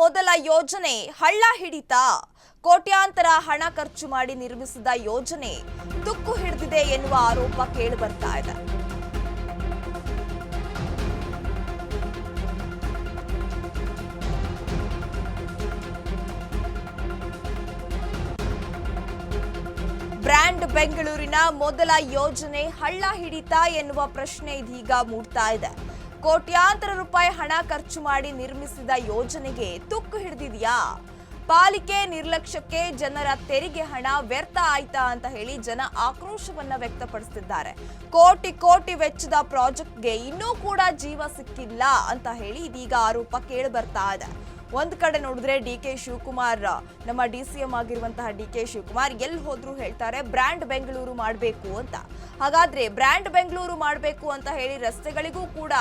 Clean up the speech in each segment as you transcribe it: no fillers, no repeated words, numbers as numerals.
ಮೊದಲ ಯೋಜನೆ ಹಳ್ಳ ಹಿಡಿತ. ಕೋಟ್ಯಾಂತರ ಹಣ ಖರ್ಚು ಮಾಡಿ ನಿರ್ಮಿಸಿದ ಯೋಜನೆ ತುಕ್ಕು ಹಿಡಿದಿದೆ ಎನ್ನುವ ಆರೋಪ ಕೇಳಿಬರ್ತಾ ಇದೆ. ಬ್ರ್ಯಾಂಡ್ ಬೆಂಗಳೂರಿನ ಮೊದಲ ಯೋಜನೆ ಹಳ್ಳ ಹಿಡಿತ ಎನ್ನುವ ಪ್ರಶ್ನೆ ಇದೀಗ ಮೂಡ್ತಾ ಇದೆ. ಕೋಟ್ಯಾಂತರ ರೂಪಾಯಿ ಹಣ ಖರ್ಚು ಮಾಡಿ ನಿರ್ಮಿಸಿದ ಯೋಜನೆಗೆ ತುಕ್ಕು ಹಿಡಿದಿದೆಯಾ? ಪಾಲಿಕೆ ನಿರ್ಲಕ್ಷ್ಯಕ್ಕೆ ಜನರ ತೆರಿಗೆ ಹಣ ವ್ಯರ್ಥ ಆಯ್ತಾ ಅಂತ ಹೇಳಿ ಜನ ಆಕ್ರೋಶವನ್ನ ವ್ಯಕ್ತಪಡಿಸುತ್ತಿದ್ದಾರೆ. ಕೋಟಿ ಕೋಟಿ ವೆಚ್ಚದ ಪ್ರಾಜೆಕ್ಟ್ಗೆ ಇನ್ನೂ ಕೂಡ ಜೀವ ಸಿಕ್ಕಿಲ್ಲ ಅಂತ ಹೇಳಿ ಇದೀಗ ಆರೋಪ ಕೇಳಿ ಬರ್ತಾ ಇದೆ. ಒಂದ್ ಕಡೆ ನೋಡಿದ್ರೆ ಡಿ.ಕೆ. ಶಿವಕುಮಾರ್, ನಮ್ಮ ಡಿ.ಸಿ.ಎಂ ಆಗಿರುವಂತಹ ಡಿ.ಕೆ. ಶಿವಕುಮಾರ್ ಎಲ್ಲಿ ಹೋದ್ರು ಹೇಳ್ತಾರೆ ಬ್ರ್ಯಾಂಡ್ ಬೆಂಗಳೂರು ಮಾಡಬೇಕು ಅಂತ. ಹಾಗಾದ್ರೆ ಬ್ರ್ಯಾಂಡ್ ಬೆಂಗಳೂರು ಮಾಡಬೇಕು ಅಂತ ಹೇಳಿ ರಸ್ತೆಗಳಿಗೂ ಕೂಡ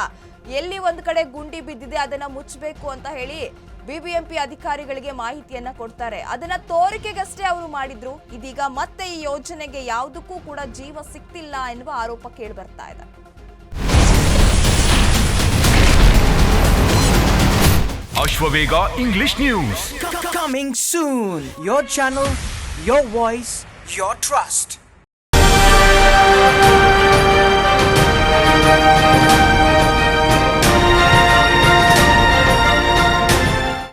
ಎಲ್ಲಿ ಒಂದ್ ಕಡೆ ಗುಂಡಿ ಬಿದ್ದಿದೆ ಅದನ್ನ ಮುಚ್ಚಬೇಕು ಅಂತ ಹೇಳಿ ಬಿಬಿಎಂಪಿ ಅಧಿಕಾರಿಗಳಿಗೆ ಮಾಹಿತಿಯನ್ನ ಕೊಡ್ತಾರೆ. ಅದನ್ನ ತೋರಿಕೆಗಷ್ಟೇ ಅವರು ಮಾಡಿದ್ರು. ಇದೀಗ ಮತ್ತೆ ಈ ಯೋಜನೆಗೆ ಯಾವುದಕ್ಕೂ ಕೂಡ ಜೀವ ಸಿಕ್ತಿಲ್ಲ ಎನ್ನುವ ಆರೋಪ ಕೇಳಿ ಬರ್ತಾ ಇದೆ. Ashwavega English News. Coming soon. Your channel, your voice, your trust.